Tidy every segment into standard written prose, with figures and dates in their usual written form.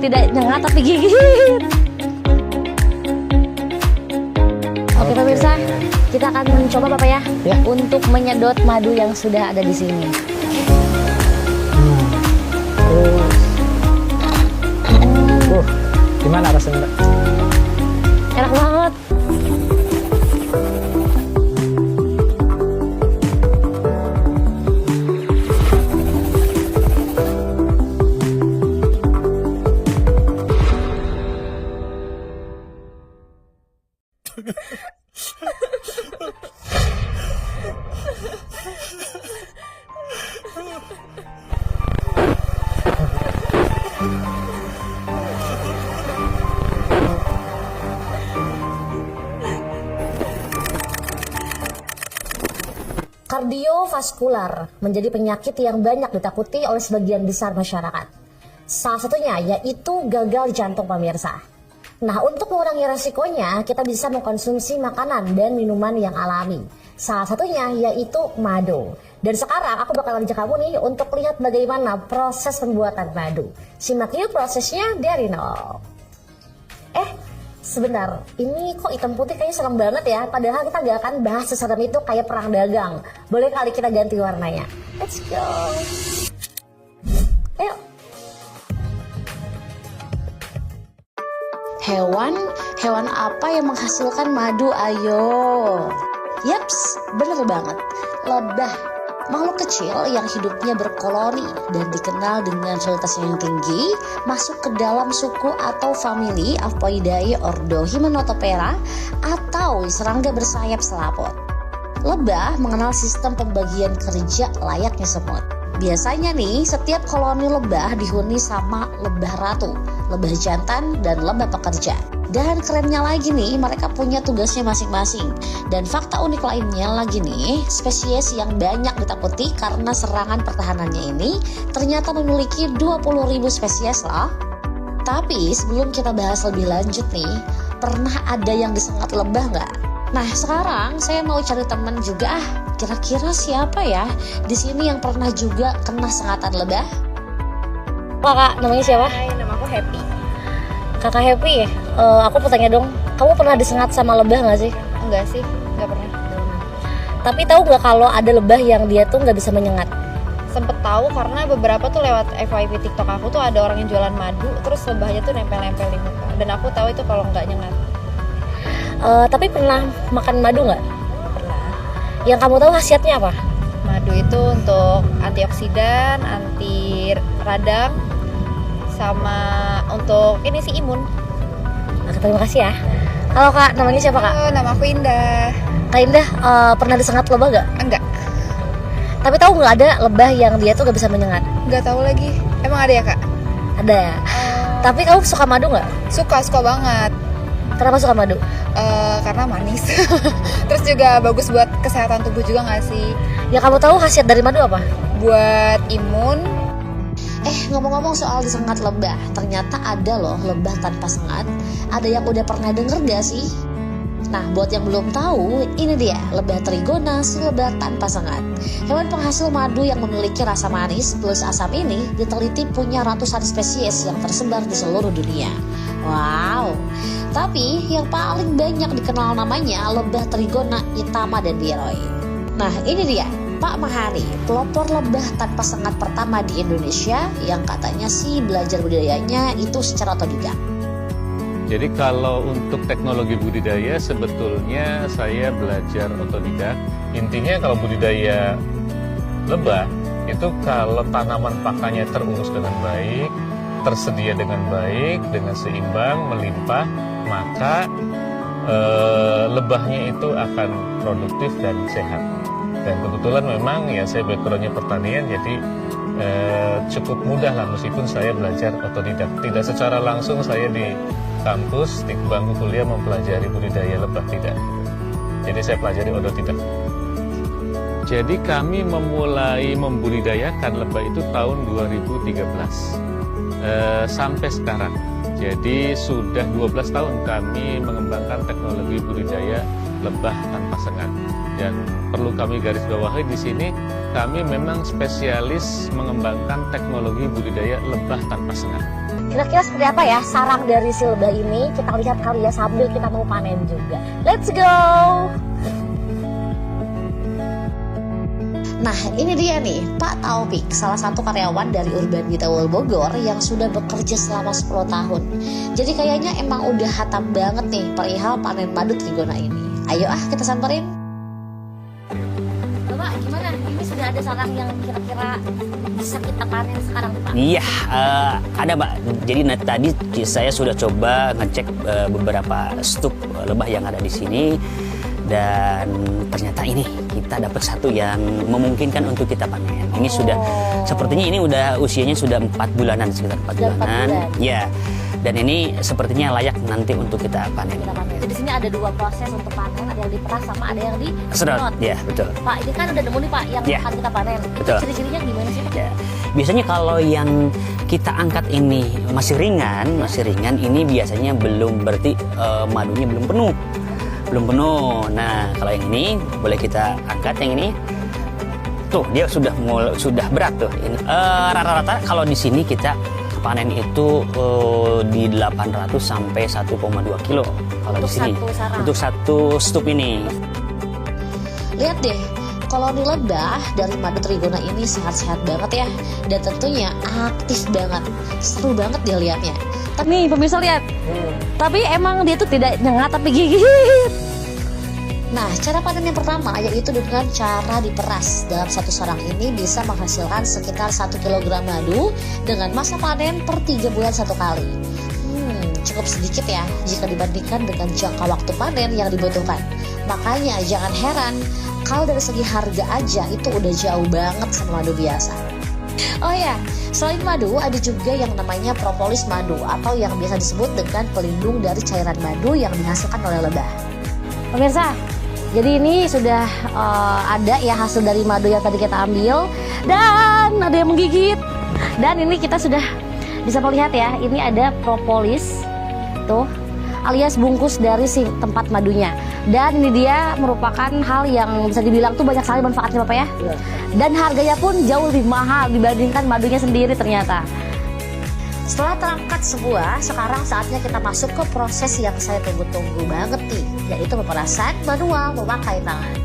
Tidak nyengat tapi gigit. Oke pemirsa, kita akan mencoba Bapak ya, untuk menyedot madu yang sudah ada di sini. Gimana rasanya? Enak banget. Kardiovaskular menjadi penyakit yang banyak ditakuti oleh sebagian besar masyarakat. Salah satunya yaitu gagal jantung pemirsa. Nah, untuk mengurangi resikonya, kita bisa mengkonsumsi makanan dan minuman yang alami. Salah satunya yaitu madu. Dan sekarang aku bakal ajak kamu nih untuk lihat bagaimana proses pembuatan madu. Simak yuk prosesnya dari nol. Sebentar, ini kok hitam putih kayaknya serem banget ya. Padahal kita gak akan bahas seserem itu kayak perang dagang. Boleh kali kita ganti warnanya. Let's go. Ayo. Hewan apa yang menghasilkan madu? Ayo. Yaps, bener banget. Lebah. Makhluk kecil yang hidupnya berkoloni dan dikenal dengan fertilitas yang tinggi masuk ke dalam suku atau famili Apoidae ordo Hymenoptera atau serangga bersayap selaput. Lebah mengenal sistem pembagian kerja layaknya semut. Biasanya nih, setiap koloni lebah dihuni sama lebah ratu, lebah jantan, dan lebah pekerja. Dan kerennya lagi nih, mereka punya tugasnya masing-masing. Dan fakta unik lainnya lagi nih, spesies yang banyak ditakuti karena serangan pertahanannya ini ternyata memiliki 20.000 spesies loh. Tapi sebelum kita bahas lebih lanjut nih, pernah ada yang disengat lebah nggak? Nah sekarang saya mau cari teman juga. Kira-kira siapa ya di sini yang pernah juga kena sengatan lebah? Kakak, namanya siapa? Hai, nama aku Happy. Kakak Happy ya? Aku mau tanya dong, kamu pernah disengat sama lebah nggak sih? Enggak sih, enggak pernah. Tapi tahu nggak kalau ada lebah yang dia tuh nggak bisa menyengat? Sempet tahu karena beberapa tuh lewat FYP TikTok aku tuh ada orang yang jualan madu, terus lebahnya tuh nempel-nempel di muka. Dan aku tahu itu kalau nggak nyengat. Tapi pernah makan madu nggak? Pernah. Yang kamu tahu khasiatnya apa? Madu itu untuk antioksidan, anti radang, sama untuk ini sih imun. Oke, terima kasih ya. Halo Kak, namanya siapa Kak? Halo, nama aku Indah. Kak Indah, pernah disengat lebah nggak? Enggak, Tapi tahu nggak ada lebah yang dia tuh nggak bisa menyengat? enggak tahu lagi. Emang ada ya Kak? Ada. Tapi kamu suka madu nggak? Suka banget. Kenapa suka madu? Karena manis. Terus juga bagus buat kesehatan tubuh juga nggak sih? Ya kamu tahu khasiat dari madu apa? Buat imun. Ngomong-ngomong soal disengat lebah, ternyata ada loh lebah tanpa sengat. Ada yang udah pernah denger gak sih? Nah, buat yang belum tahu, ini dia lebah trigona, si lebah tanpa sengat. Hewan penghasil madu yang memiliki rasa manis plus asam ini diteliti punya ratusan spesies yang tersebar di seluruh dunia. Wow. Tapi yang paling banyak dikenal namanya lebah trigona itama dan biroid. Nah, ini dia Pak Mahari, pelopor lebah tanpa sengat pertama di Indonesia yang katanya sih belajar budidayanya itu secara otodidak. Jadi kalau untuk teknologi budidaya sebetulnya saya belajar otodidak. Intinya kalau budidaya lebah itu kalau tanaman pakannya terurus dengan baik, tersedia dengan baik, dengan seimbang, melimpah, maka lebahnya itu akan produktif dan sehat. Dan kebetulan memang ya saya backgroundnya pertanian, jadi cukup mudah lah meskipun saya belajar otodidak. Tidak secara langsung saya di kampus, di bangku kuliah mempelajari budidaya lebah, tidak. Jadi saya pelajari otodidak. Jadi kami memulai membudidayakan lebah itu tahun 2013 sampai sekarang. Jadi sudah 12 tahun kami mengembangkan teknologi budidaya lebah tanpa sengat. Dan perlu kami garis bawahi di sini, kami memang spesialis mengembangkan teknologi budidaya lebah tanpa sengat. Kira-kira seperti apa ya sarang dari si lebah ini? Kita lihat kali ya sambil kita mau panen juga. Let's go! Nah ini dia nih Pak Taufik, salah satu karyawan dari Urban Detail Bogor yang sudah bekerja selama 10 tahun. Jadi kayaknya emang udah hatam banget nih perihal panen madu trigona ini. Ayo kita samperin. Bapak gimana? Ini sudah ada sarang yang kira-kira bisa kita panen sekarang Pak? Iya, ada Mbak. Jadi tadi saya sudah coba ngecek beberapa stuk lebah yang ada di sini. Dan ternyata ini kita dapat satu yang memungkinkan untuk kita panen. Ini sudah sepertinya ini udah usianya sudah 4 bulanan, sekitar 4 bulanan. Ya. Dan ini sepertinya layak nanti untuk kita panen. Jadi di sini ada 2 proses untuk panen, ada yang diperas sama ada yang di sedot. Ya, betul. Pak, ini kan udah nemu nih Pak yang akan kita panen. Betul. Ciri-cirinya gimana sih Pak? Ya. Biasanya kalau yang kita angkat ini masih ringan, ini biasanya belum, berarti madunya belum penuh. Nah, kalau yang ini boleh kita angkat. Yang ini tuh dia sudah berat tuh. Ini rata-rata kalau di sini kita panen itu di 800 sampai 1,2 kilo kalau di sini untuk satu stup ini. Lihat deh, koloni lebah dari madu trigona ini sehat-sehat banget ya, dan tentunya aktif banget. Seru banget dia lihatnya. Nih pemirsa lihat, tapi emang dia tuh tidak nyengat tapi gigit. Nah, cara panen yang pertama yaitu dengan cara diperas. Dalam satu sarang ini bisa menghasilkan sekitar 1 kg madu dengan masa panen per 3 bulan 1 kali. Cukup sedikit ya jika dibandingkan dengan jangka waktu panen yang dibutuhkan. Makanya jangan heran kalau dari segi harga aja itu udah jauh banget sama madu biasa. Oh ya, selain madu ada juga yang namanya propolis madu atau yang biasa disebut dengan pelindung dari cairan madu yang dihasilkan oleh lebah. Pemirsa, jadi ini sudah ada ya hasil dari madu yang tadi kita ambil, dan ada yang menggigit. Dan ini kita sudah bisa melihat ya, ini ada propolis tuh alias bungkus dari si tempat madunya. Dan ini dia merupakan hal yang bisa dibilang tuh banyak sekali manfaatnya Bapak ya. Dan harganya pun jauh lebih mahal dibandingkan madunya sendiri ternyata. Setelah terangkat semua, sekarang saatnya kita masuk ke proses yang saya tunggu-tunggu banget nih, yaitu pemerasan manual memakai tangan.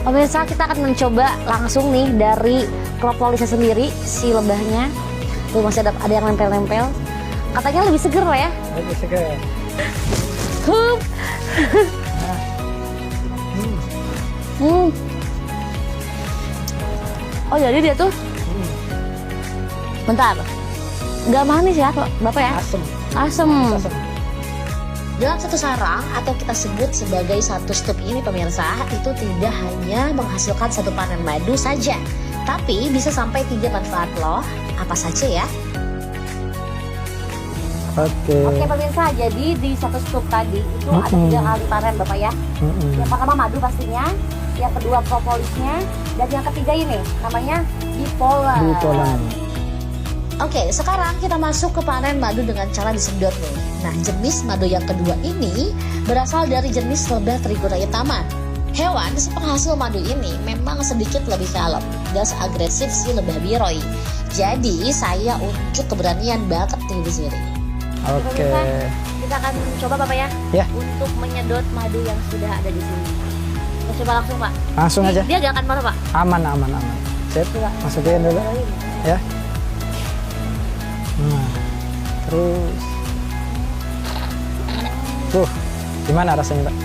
Pemirsa, kita akan mencoba langsung nih dari propolisnya sendiri, si lebahnya. Tuh masih ada yang nempel-nempel. Katanya lebih seger lah ya. Lebih seger. Oh jadi dia tuh bentar, nggak manis ya Bapak ya? Asem. Dalam satu sarang atau kita sebut sebagai satu stup ini pemirsa, itu tidak hanya menghasilkan satu panen madu saja, tapi bisa sampai 3 manfaat loh. Apa saja ya? Oke pemirsa, jadi di satu stup tadi itu ada 3 kali panen Bapak ya. Yang pertama madu pastinya, yang kedua propolisnya, dan yang ketiga ini namanya bipolar. Oke, sekarang kita masuk ke panen madu dengan cara disedot nih. Nah, jenis madu yang kedua ini berasal dari jenis lebah trigona utama. Hewan si penghasil madu ini memang sedikit lebih kalem, gak seagresif si lebah biroi. Jadi saya unjuk keberanian banget nih di sini. Oke. Kita akan coba Bapak ya, untuk menyedot madu yang sudah ada di sini. Kita coba langsung Pak. Langsung aja. Dia gak akan mana Pak? Aman. Sip. Masukin dulu. Ya. Nah, terus. Gimana rasanya Pak?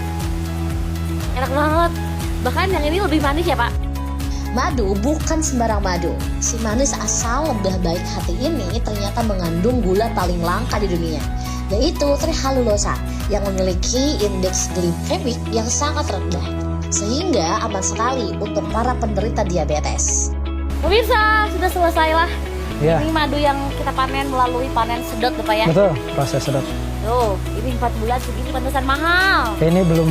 Enak banget. Bahkan yang ini lebih manis ya Pak. Madu bukan sembarang madu. Si manis asal lebah baik hati ini ternyata mengandung gula paling langka di dunia, yaitu trehallulosa yang memiliki indeks glikemik yang sangat rendah, sehingga aman sekali untuk para penderita diabetes. Pemirsa, sudah selesai lah. Ya. Ini madu yang kita panen melalui panen sedot Bapak ya. Betul, proses sedot. Tuh, ini 4 bulan segini pantesan mahal. Ini belum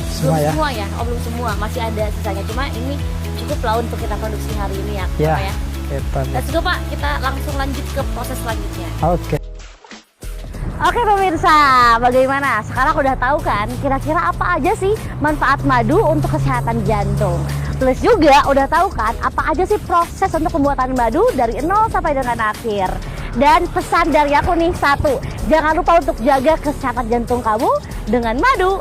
semua ya? Semua ya? Oh belum semua, masih ada sisanya. Cuma ini cukup lah untuk kita produksi hari ini ya, Pak ya. Let's go Pak, kita langsung lanjut ke proses selanjutnya. Oke pemirsa, bagaimana? Sekarang udah tahu kan kira-kira apa aja sih manfaat madu untuk kesehatan jantung. Plus juga udah tahu kan apa aja sih proses untuk pembuatan madu dari nol sampai dengan akhir. Dan pesan dari aku nih satu, jangan lupa untuk jaga kesehatan jantung kamu dengan madu.